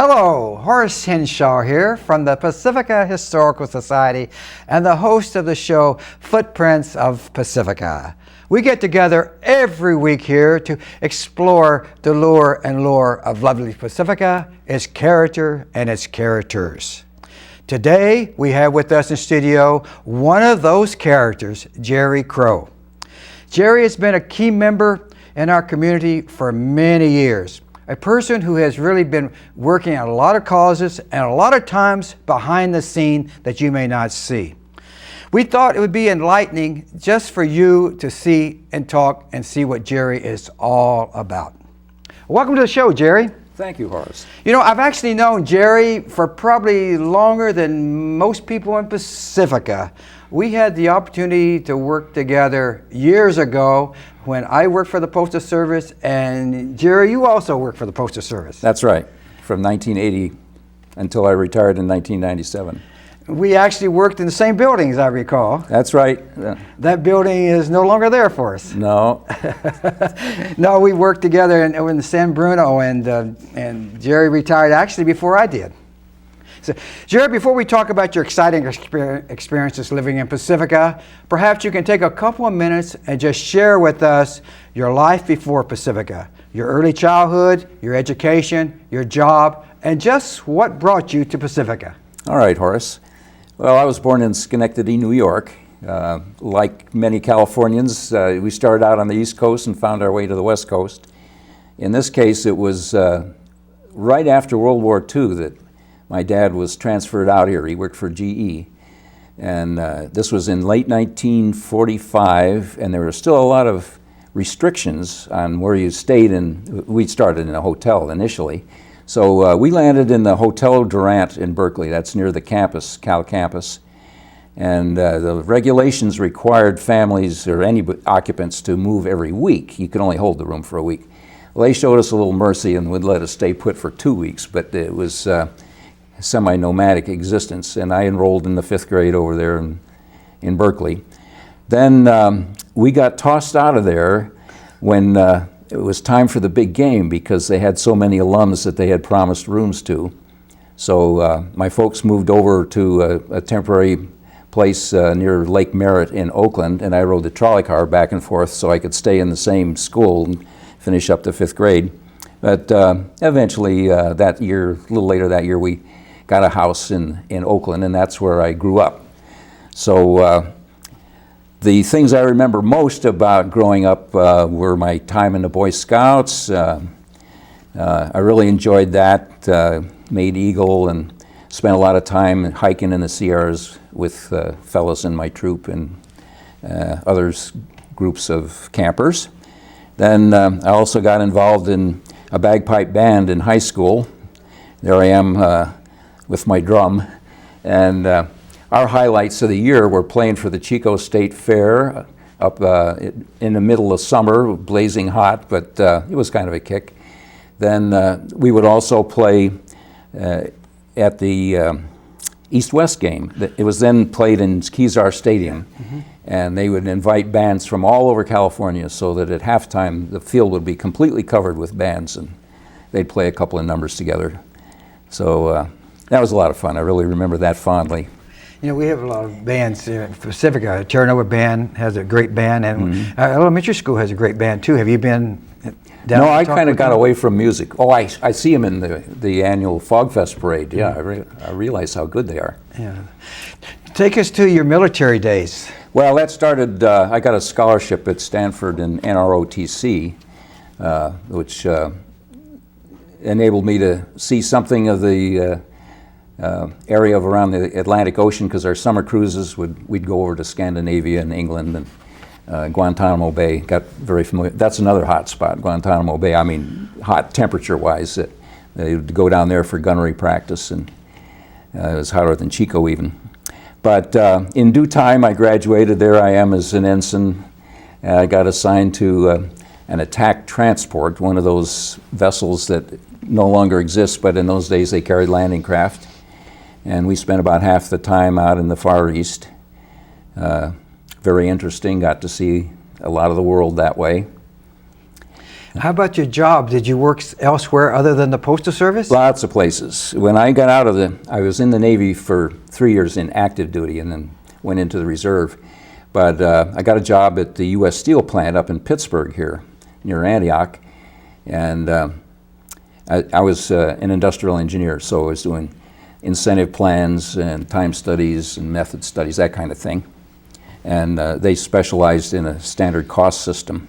Hello, Horace Henshaw here from the Pacifica Historical Society and the host of the show Footprints of Pacifica. We get together every week here to explore the lure and lore of lovely Pacifica, its character and its characters. Today we have with us in studio one of those characters, Jerry Crow. Jerry has been a key member in our community for many years. A person who has really been working on a lot of causes and a lot of times behind the scene that you may not see. We thought it would be enlightening just for you to see and talk and see what Jerry is all about. Welcome to the show, Jerry. Thank you, Horace. You know, I've actually known Jerry for probably longer than most people in Pacifica. We had the opportunity to work together years ago when I worked for the Postal Service, and Jerry, you also worked for the Postal Service. That's right, from 1980 until I retired in 1997. We actually worked in the same building, as I recall. That's right. That building is no longer there for us. No. No, we worked together in San Bruno, and Jerry retired actually before I did. So, Jerry, before we talk about your exciting experiences living in Pacifica, perhaps you can take a couple of minutes and just share with us your life before Pacifica, your early childhood, your education, your job, and just what brought you to Pacifica. All right, Horace. Well, I was born in Schenectady, New York. Like many Californians, we started out on the East Coast and found our way to the West Coast. In this case, it was right after World War II that my dad was transferred out here. He worked for GE. And this was in late 1945, and there were still a lot of restrictions on where you stayed in. We started in a hotel initially. So we landed in the Hotel Durant in Berkeley. That's near the campus, Cal campus. And the regulations required families or any occupants to move every week. You could only hold the room for a week. Well, they showed us a little mercy and would let us stay put for 2 weeks, but it was semi-nomadic existence, and I enrolled in the 5th grade over there in Berkeley. Then we got tossed out of there when it was time for the big game because they had so many alums that they had promised rooms to. So my folks moved over to a temporary place near Lake Merritt in Oakland, and I rode the trolley car back and forth so I could stay in the same school and finish up the 5th grade. But eventually that year, a little later that year, we got a house in Oakland, and that's where I grew up. So the things I remember most about growing up were my time in the Boy Scouts. I really enjoyed that, made Eagle, and spent a lot of time hiking in the Sierras with fellows in my troop and other groups of campers. Then I also got involved in a bagpipe band in high school. There I am with my drum, and our highlights of the year were playing for the Chico State Fair up in the middle of summer, blazing hot, but it was kind of a kick. Then we would also play at the East-West game. It was then played in Kezar Stadium, and they would invite bands from all over California so that at halftime the field would be completely covered with bands, and they'd play a couple of numbers together. So that was a lot of fun. I really remember that fondly. You know, we have a lot of bands here in Pacifica. Terranova Band has a great band, and elementary school has a great band too. Have you been down? No, I kind of got away from music. Oh, I see them in the annual Fog Fest parade. Yeah, I realize how good they are. Yeah. Take us to your military days. Well, that started, I got a scholarship at Stanford in NROTC, which enabled me to see something of the area of around the Atlantic Ocean, because our summer cruises we'd go over to Scandinavia and England and Guantanamo Bay. Got very familiar. That's another hot spot, Guantanamo Bay. I mean, hot temperature-wise. They would go down there for gunnery practice, and it was hotter than Chico even. But in due time, I graduated. There I am as an ensign. I got assigned to an attack transport, one of those vessels that no longer exists, but in those days they carried landing craft. And we spent about half the time out in the Far East. Very interesting, got to see a lot of the world that way. How about your job? Did you work elsewhere other than the Postal Service? Lots of places. When I got out of I was in the Navy for 3 years in active duty and then went into the reserve. But I got a job at the U.S. Steel plant up in Pittsburgh here, near Antioch. And I was an industrial engineer, so I was doing incentive plans and time studies and method studies, that kind of thing. And they specialized in a standard cost system,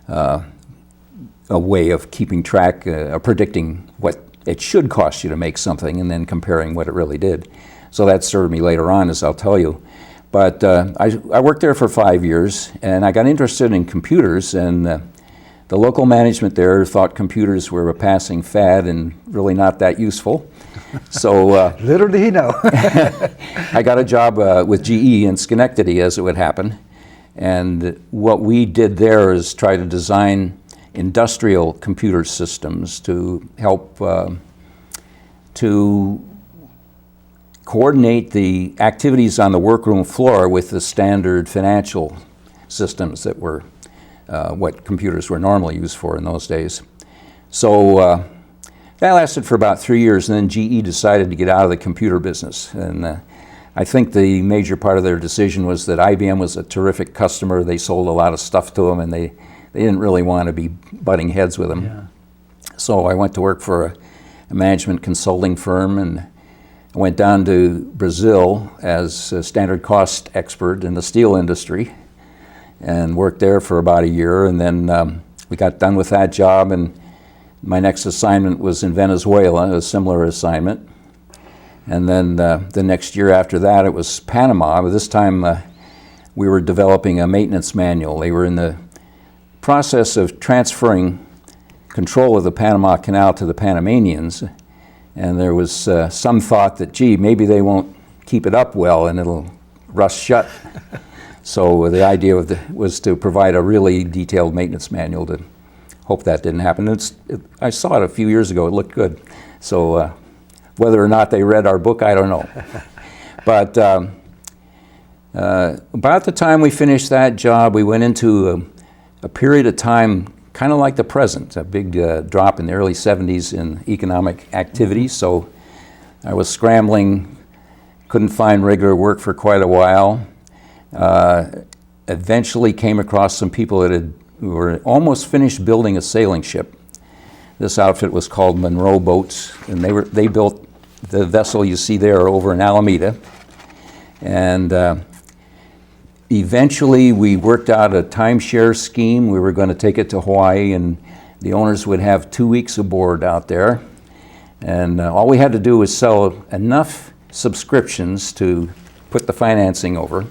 a way of keeping track, predicting what it should cost you to make something and then comparing what it really did. So that served me later on, as I'll tell you. But I worked there for 5 years, and I got interested in computers, and the local management there thought computers were a passing fad and really not that useful. So little did he know. I got a job with GE in Schenectady, as it would happen. And what we did there is try to design industrial computer systems to help to coordinate the activities on the workroom floor with the standard financial systems that were what computers were normally used for in those days. So that lasted for about 3 years, and then GE decided to get out of the computer business. And I think the major part of their decision was that IBM was a terrific customer. They sold a lot of stuff to them, and they didn't really want to be butting heads with them. Yeah. So I went to work for a management consulting firm, and I went down to Brazil as a standard cost expert in the steel industry and worked there for about a year. And then we got done with that job, and my next assignment was in Venezuela, a similar assignment. And then the next year after that, it was Panama. But this time we were developing a maintenance manual. They were in the process of transferring control of the Panama Canal to the Panamanians. And there was some thought that, gee, maybe they won't keep it up well and it'll rust shut. So the idea was to provide a really detailed maintenance manual. To hope that didn't happen. I saw it a few years ago. It looked good. So whether or not they read our book, I don't know. But about the time we finished that job, we went into a period of time kind of like the present, a big drop in the early 70s in economic activity. So I was scrambling, couldn't find regular work for quite a while. Eventually came across some people who were almost finished building a sailing ship. This outfit was called Monroe Boats, and they built the vessel you see there over in Alameda. And eventually, we worked out a timeshare scheme. We were going to take it to Hawaii, and the owners would have 2 weeks aboard out there. And all we had to do was sell enough subscriptions to put the financing over.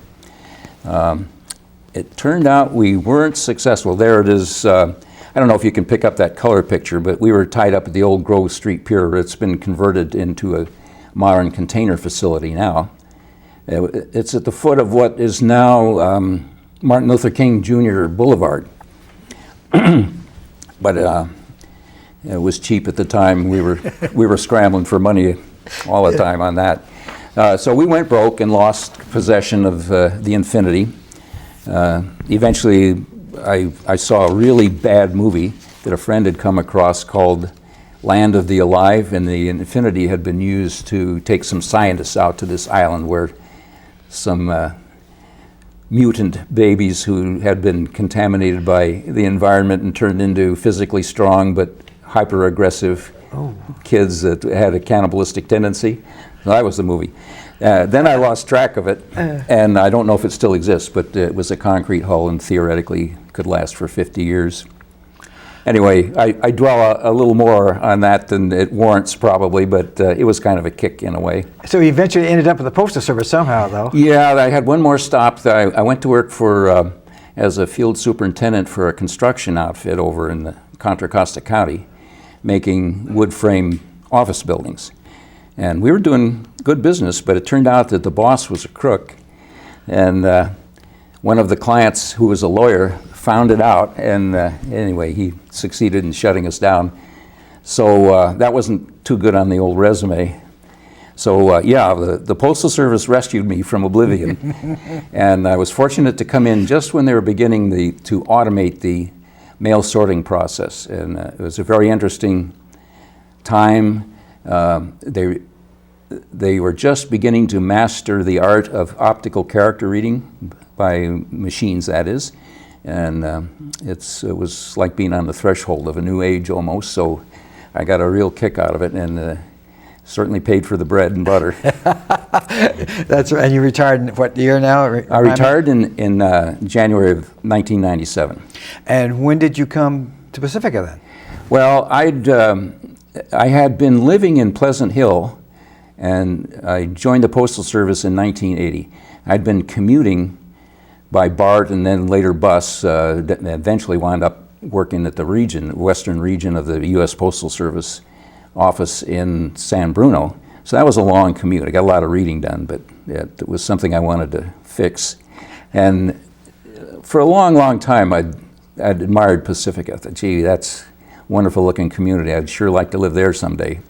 It turned out we weren't successful. There it is. I don't know if you can pick up that color picture, but we were tied up at the old Grove Street Pier. It's been converted into a modern container facility now. It's at the foot of what is now Martin Luther King Jr. Boulevard. But it was cheap at the time. We were scrambling for money all the time on that. So we went broke and lost possession of the Infinity. Eventually, I saw a really bad movie that a friend had come across called Land of the Alive, and the Infinity had been used to take some scientists out to this island where some mutant babies who had been contaminated by the environment and turned into physically strong but hyper-aggressive kids that had a cannibalistic tendency. So that was the movie. Then I lost track of it, and I don't know if it still exists, but it was a concrete hull and theoretically could last for 50 years. Anyway, I dwell a little more on that than it warrants probably, but it was kind of a kick in a way. So you eventually ended up with the Postal Service somehow, though. Yeah, I had one more stop. I went to work for as a field superintendent for a construction outfit over in Contra Costa County, making wood frame office buildings. And we were doing good business, but it turned out that the boss was a crook. And one of the clients, who was a lawyer, found it out. And anyway, he succeeded in shutting us down. So that wasn't too good on the old resume. So yeah, the Postal Service rescued me from oblivion. And I was fortunate to come in just when they were beginning to automate the mail sorting process, and it was a very interesting time. They were just beginning to master the art of optical character reading by machines, that is, and it was like being on the threshold of a new age almost. So I got a real kick out of it, and certainly paid for the bread and butter. That's right. And you retired in what year now? I retired in January of 1997. And when did you come to Pacifica then? Well, I had been living in Pleasant Hill, and I joined the Postal Service in 1980. I'd been commuting by BART and then later bus, that eventually wound up working at the western region of the U.S. Postal Service office in San Bruno. So that was a long commute. I got a lot of reading done, but it was something I wanted to fix. And for a long, long time, I'd admired Pacifica. I thought, gee, that's a wonderful looking community. I'd sure like to live there someday.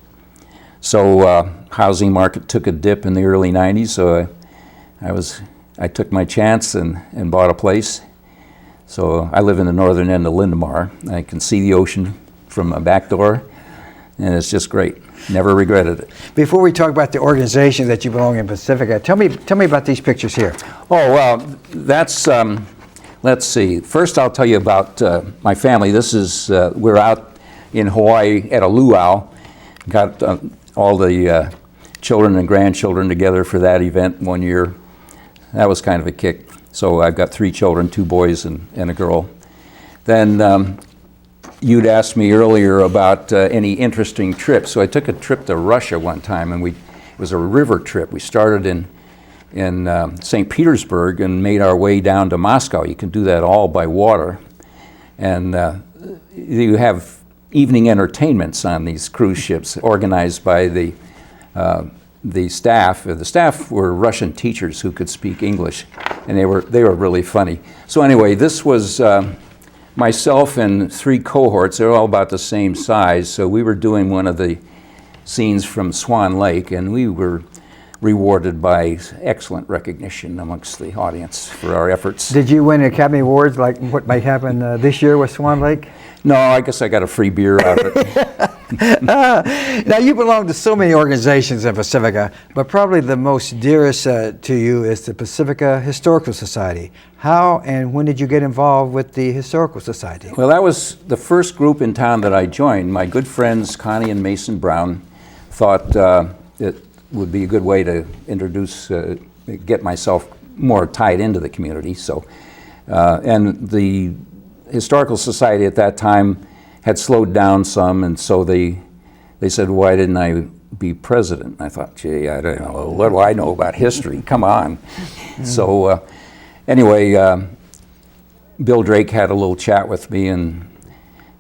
So housing market took a dip in the early 90s, so I took my chance and bought a place. So I live in the northern end of Lindomar. I can see the ocean from my back door, and it's just great. Never regretted it. Before we talk about the organization that you belong in Pacifica, tell me about these pictures here. Oh, well, that's, let's see. First I'll tell you about my family. This is, we're out in Hawaii at a luau. Got all the children and grandchildren together for that event one year. That was kind of a kick. So I've got 3 children, 2 boys and a girl. Then you'd asked me earlier about any interesting trips. So I took a trip to Russia one time, and it was a river trip. We started in St. Petersburg and made our way down to Moscow. You can do that all by water. And you have evening entertainments on these cruise ships organized by the staff. The staff were Russian teachers who could speak English, and they were really funny. So anyway, this was myself and 3 cohorts. They're all about the same size. So we were doing one of the scenes from Swan Lake, and we were rewarded by excellent recognition amongst the audience for our efforts. Did you win Academy Awards like what might happen this year with Swan Lake? No, I guess I got a free beer out of it. Now, you belong to so many organizations in Pacifica, but probably the most dearest to you is the Pacifica Historical Society. How and when did you get involved with the Historical Society? Well, that was the first group in town that I joined. My good friends Connie and Mason Brown thought it would be a good way to get myself more tied into the community. So, and the Historical Society at that time had slowed down some, and so they said, why didn't I be president? I thought, gee, I don't know, what do I know about history? Come on. So anyway, Bill Drake had a little chat with me, and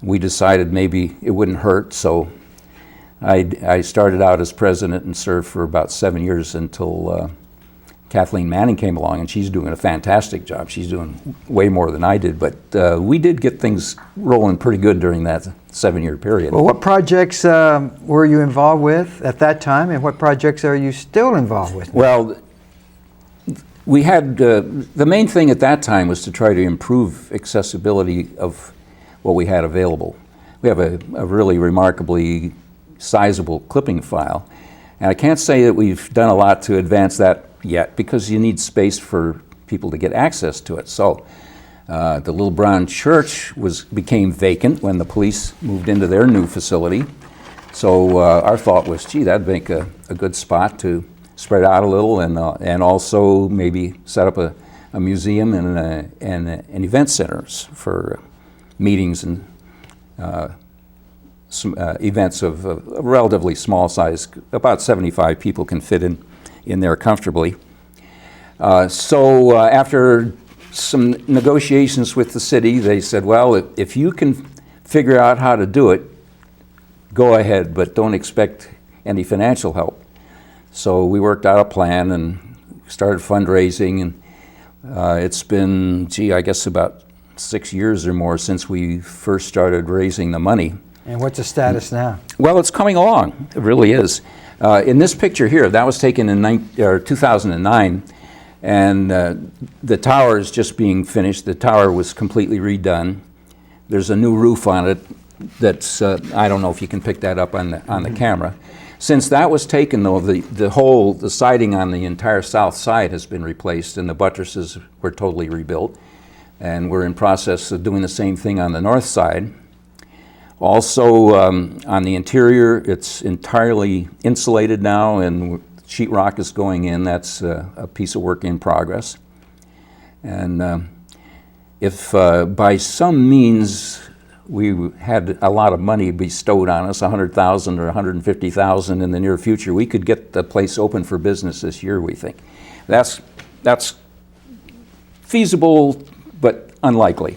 we decided maybe it wouldn't hurt. So I started out as president and served for about 7 years until Kathleen Manning came along, and she's doing a fantastic job. She's doing way more than I did, but we did get things rolling pretty good during that 7-year period. Well, what projects were you involved with at that time, and what projects are you still involved with? Well, we had, the main thing at that time was to try to improve accessibility of what we had available. We have a really remarkably sizable clipping file, and I can't say that we've done a lot to advance that yet, because you need space for people to get access to it. So the Little Brown Church became vacant when the police moved into their new facility. So our thought was, gee, that'd make a good spot to spread out a little, and also maybe set up a museum and event centers for meetings and some events of a relatively small size. About 75 people can fit in there comfortably. So after some negotiations with the city, they said, well, if you can figure out how to do it, go ahead, but don't expect any financial help. So we worked out a plan and started fundraising, and it's been, I guess about 6 years or more since we first started raising the money. And what's the status now? Well, it's coming along. It really is. In this picture here, that was taken in 2009, and the tower is just being finished. The tower was completely redone. There's a new roof on it that's, I don't know if you can pick that up on the camera. Since that was taken, though, the siding on the entire south side has been replaced, and the buttresses were totally rebuilt. And we're in process of doing the same thing on the north side. Also, on the interior, it's entirely insulated now, and sheetrock is going in. That's a piece of work in progress. And if by some means we had a lot of money bestowed on us, $100,000 or $150,000 in the near future, we could get the place open for business this year, we think. That's feasible, but unlikely.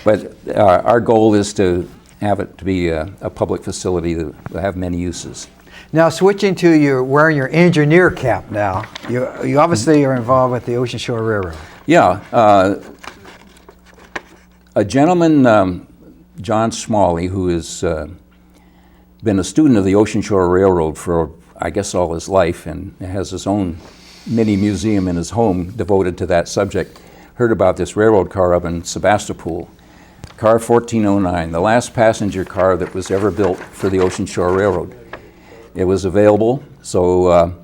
But our goal is to have it to be a public facility that will have many uses. Now, switching to wearing your engineer cap now, you obviously are involved with the Ocean Shore Railroad. Yeah, a gentleman, John Smalley, who has been a student of the Ocean Shore Railroad for, I guess, all his life, and has his own mini museum in his home devoted to that subject, heard about this railroad car up in Sebastopol, car 1409, the last passenger car that was ever built for the Ocean Shore Railroad. It was available, so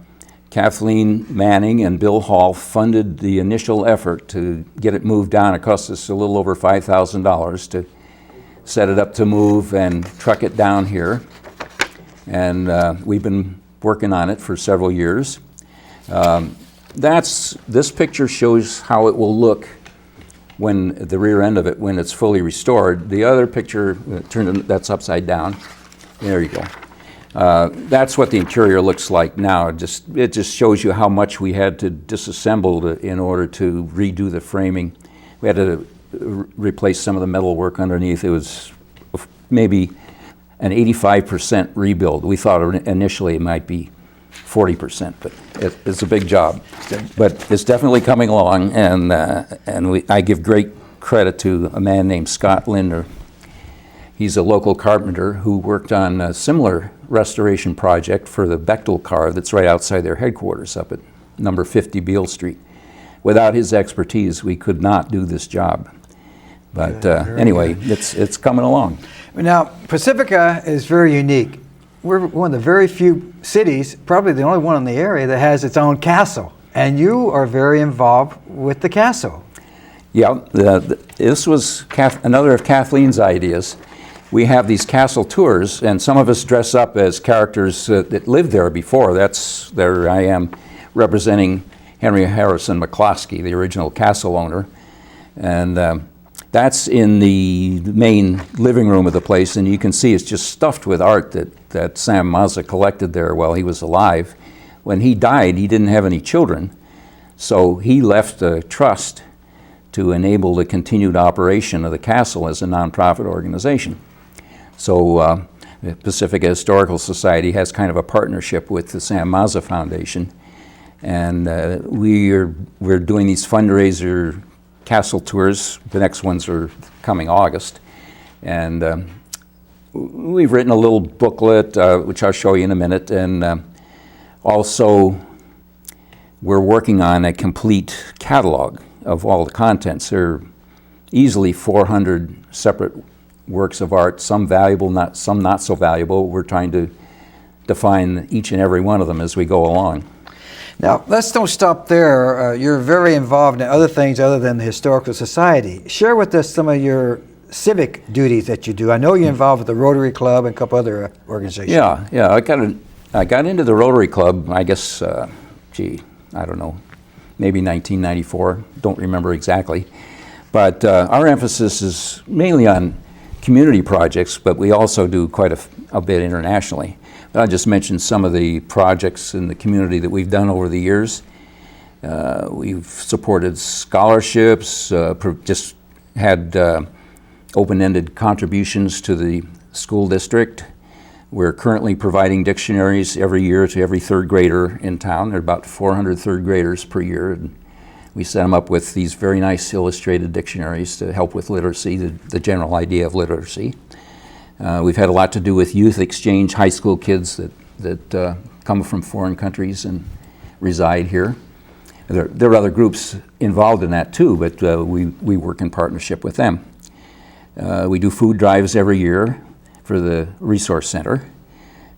Kathleen Manning and Bill Hall funded the initial effort to get it moved down. It cost us a little over $5,000 to set it up to move and truck it down here. And we've been working on it for several years. This picture shows how it will look when the rear end of it, when it's fully restored. The other picture, that's upside down. There you go. That's what the interior looks like now. It just shows you how much we had to disassemble in order to redo the framing. We had to replace some of the metal work underneath. It was maybe an 85% rebuild. We thought initially it might be 40%, but it's a big job. But it's definitely coming along, and I give great credit to a man named Scott Linder. He's a local carpenter who worked on a similar restoration project for the Bechtel car that's right outside their headquarters up at number 50 Beale Street. Without his expertise, we could not do this job. But anyway, it's coming along. Now, Pacifica is very unique. We're one of the very few cities, probably the only one in the area, that has its own castle. And you are very involved with the castle. Yeah, this was another of Kathleen's ideas. We have these castle tours, and some of us dress up as characters that lived there before. There I am representing Henry Harrison McCloskey, the original castle owner. And that's in the main living room of the place, and you can see it's just stuffed with art that Sam Mazza collected there while he was alive. When he died, he didn't have any children, so he left a trust to enable the continued operation of the castle as a nonprofit organization. So the Pacifica Historical Society has kind of a partnership with the Sam Mazza Foundation, and we're doing these fundraiser castle tours. The next ones are coming August, and we've written a little booklet which I'll show you in a minute, and also we're working on a complete catalog of all the contents. There are easily 400 separate works of art, some valuable, some not so valuable. We're trying to define each and every one of them as we go along. Now, let's don't stop there. You're very involved in other things other than the Historical Society. Share with us some of your civic duties that you do. I know you're involved with the Rotary Club and a couple other organizations. Yeah. I got into the Rotary Club, I guess, I don't know, maybe 1994. Don't remember exactly. But our emphasis is mainly on community projects, but we also do quite a bit internationally. I'll just mention some of the projects in the community that we've done over the years. We've supported scholarships, just had open-ended contributions to the school district. We're currently providing dictionaries every year to every third grader in town. There are about 400 third graders per year. And we set them up with these very nice illustrated dictionaries to help with literacy, the general idea of literacy. We've had a lot to do with youth exchange, high school kids that come from foreign countries and reside here. There are other groups involved in that too, but we work in partnership with them. We do food drives every year for the Resource Center.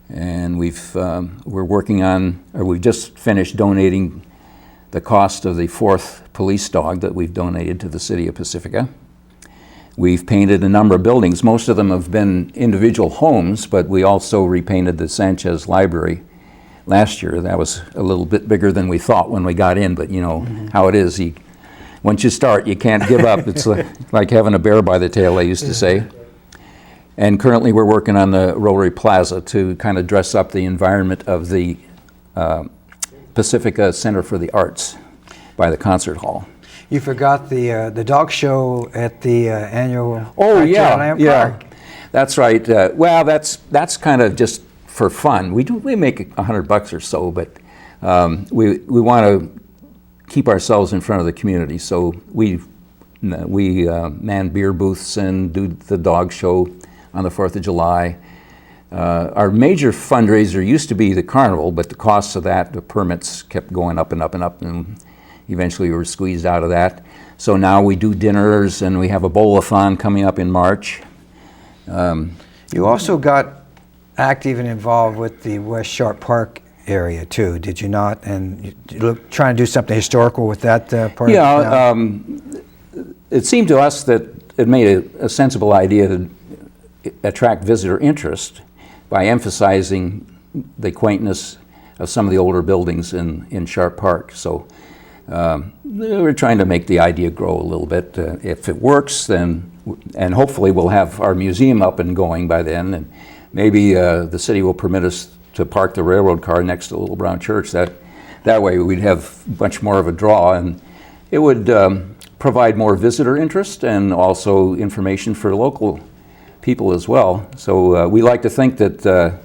And we're working on, or we've just finished donating the cost of the 4th police dog that we've donated to the city of Pacifica. We've painted a number of buildings. Most of them have been individual homes, but we also repainted the Sanchez Library last year. That was a little bit bigger than we thought when we got in, but you know how it is. Once you start, you can't give up. It's like having a bear by the tail, they used to say. And currently we're working on the Rotary Plaza to kind of dress up the environment of the Pacifica Center for the Arts by the concert hall. You forgot the dog show at the annual yeah. Park. That's right. Well, that's kind of just for fun. We make $100 or so, but we want to keep ourselves in front of the community. So we man beer booths and do the dog show on the 4th of July. Our major fundraiser used to be the carnival, but the costs of that, the permits kept going up and up and up, and eventually we were squeezed out of that. So now we do dinners, and we have a bowl-a-thon coming up in March. You also got active and involved with the West Sharp Park area too, did you not? And you trying to do something historical with that part? Yeah, it seemed to us that it made a sensible idea to attract visitor interest by emphasizing the quaintness of some of the older buildings in Sharp Park. So we're trying to make the idea grow a little bit. If it works, then, and hopefully we'll have our museum up and going by then, and maybe the city will permit us to park the railroad car next to the Little Brown Church. That way we'd have much more of a draw, and it would provide more visitor interest and also information for local people as well. So we like to think that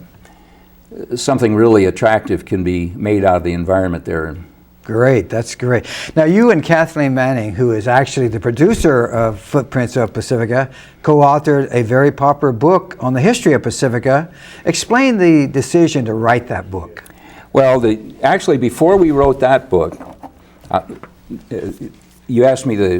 something really attractive can be made out of the environment there. Great, that's great. Now you and Kathleen Manning, who is actually the producer of Footprints of Pacifica, co-authored a very popular book on the history of Pacifica. Explain the decision to write that book. Well, actually before we wrote that book, you asked me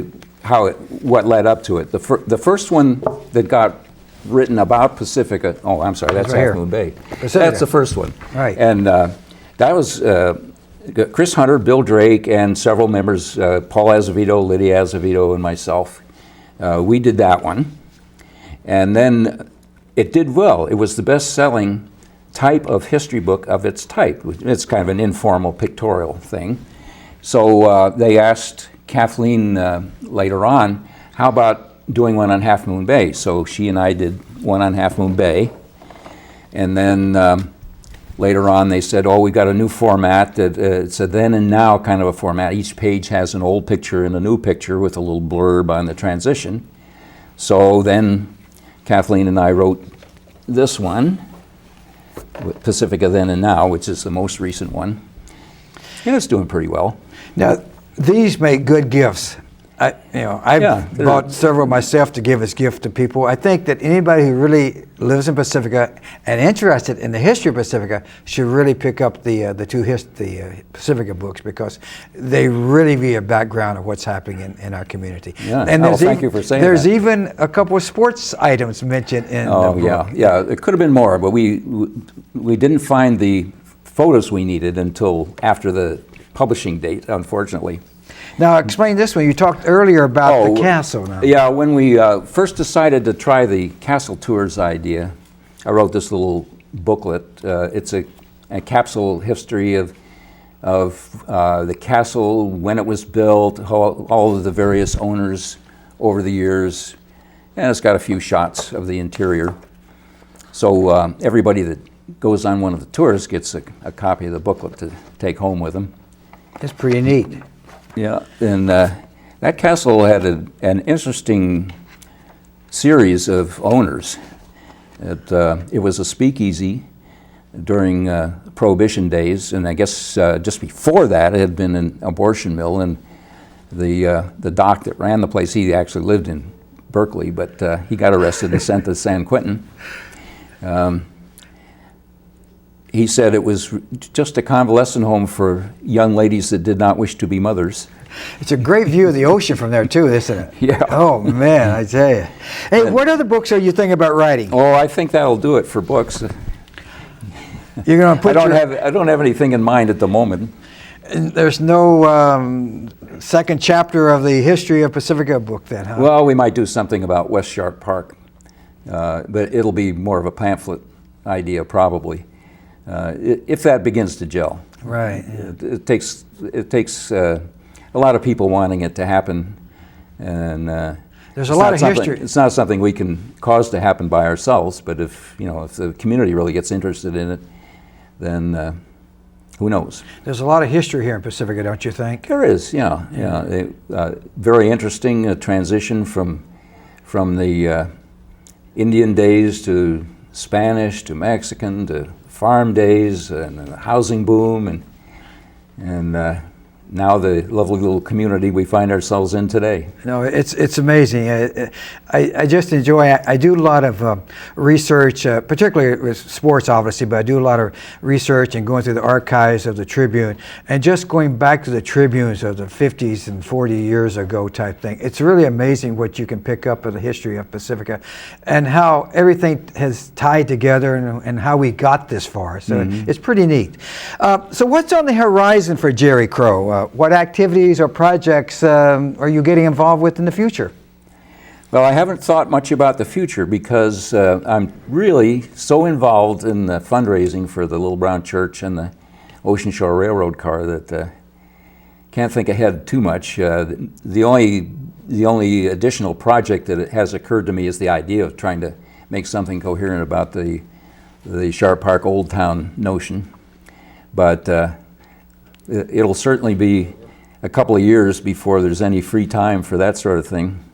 what led up to it. The first one that got written about Pacifica, oh, I'm sorry, that's right Half Moon Bay. Pacifica. That's the first one. Right. And that was Chris Hunter, Bill Drake, and several members, Paul Azevedo, Lydia Azevedo, and myself. We did that one. And then it did well. It was the best-selling type of history book of its type. It's kind of an informal pictorial thing. So they asked Kathleen later on, how about doing one on Half Moon Bay? So she and I did one on Half Moon Bay. And then later on they said, oh, we got a new format that it's a then and now kind of a format. Each page has an old picture and a new picture with a little blurb on the transition. So then Kathleen and I wrote this one, Pacifica Then and Now, which is the most recent one. And it's doing pretty well. Now, these make good gifts. I've bought several myself to give as gift to people. I think that anybody who really lives in Pacifica and interested in the history of Pacifica should really pick up the Pacifica books, because they really give you a background of what's happening in our community. Yeah. And Thank you for saying there's that. even a couple of sports items mentioned in the book. Yeah. It could have been more, but we didn't find the photos we needed until after the publishing date, unfortunately. Now, explain this one. You talked earlier about the castle now. Yeah, when we first decided to try the castle tours idea, I wrote this little booklet. It's a capsule history of the castle, when it was built, all of the various owners over the years, and it's got a few shots of the interior. So everybody that goes on one of the tours gets a copy of the booklet to take home with them. That's pretty neat. Yeah, and that castle had an interesting series of owners. It was a speakeasy during Prohibition days, and I guess just before that it had been an abortion mill, and the doc that ran the place, he actually lived in Berkeley, but he got arrested and sent to San Quentin. He said it was just a convalescent home for young ladies that did not wish to be mothers. It's a great view of the ocean from there too, isn't it? Yeah. Oh man, I tell you. Hey, what other books are you thinking about writing? Oh, I think that'll do it for books. You're going to put I don't have anything in mind at the moment. There's no second chapter of the history of Pacifica book then, huh? Well, we might do something about West Sharp Park, but it'll be more of a pamphlet idea probably, if that begins to gel. Right. Yeah. It takes a lot of people wanting it to happen, and there's a lot of history. It's not something we can cause to happen by ourselves, but if the community really gets interested in it, then who knows? There's a lot of history here in Pacifica, don't you think? There is, yeah. Very interesting transition from the Indian days to Spanish to Mexican to farm days and the housing boom and now the lovely little community we find ourselves in today. No, it's amazing. I just enjoy. I do a lot of research, particularly with sports, obviously, but I do a lot of research and going through the archives of the Tribune and just going back to the Tribunes of the 50s and 40 years ago type thing. It's really amazing what you can pick up of the history of Pacifica and how everything has tied together and how we got this far. So it's pretty neat. So what's on the horizon for Jerry Crow? What activities or projects are you getting involved with in the future? Well, I haven't thought much about the future because I'm really so involved in the fundraising for the Little Brown Church and the Ocean Shore Railroad car that can't think ahead too much. The only additional project that has occurred to me is the idea of trying to make something coherent about the Sharp Park Old Town notion. But it'll certainly be a couple of years before there's any free time for that sort of thing.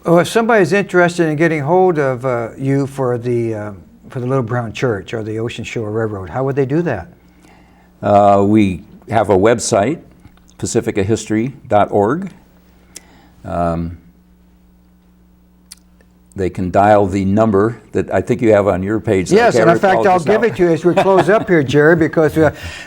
Well, if somebody's interested in getting hold of you for the Little Brown Church or the Ocean Shore Railroad, how would they do that? We have a website, pacificahistory.org. They can dial the number that I think you have on your page. Yes, and in fact, I'll give it to you as we close up here, Jerry, because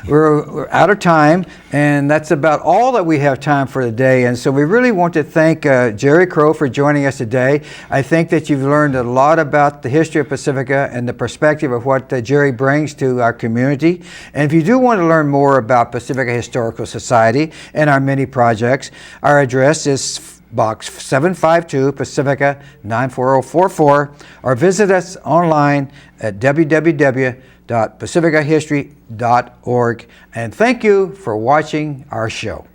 we're out of time, and that's about all that we have time for today. And so we really want to thank Jerry Crow for joining us today. I think that you've learned a lot about the history of Pacifica and the perspective of what Jerry brings to our community. And if you do want to learn more about Pacifica Historical Society and our many projects, our address is Box 752, Pacifica 94044, or visit us online at www.pacificahistory.org. And thank you for watching our show.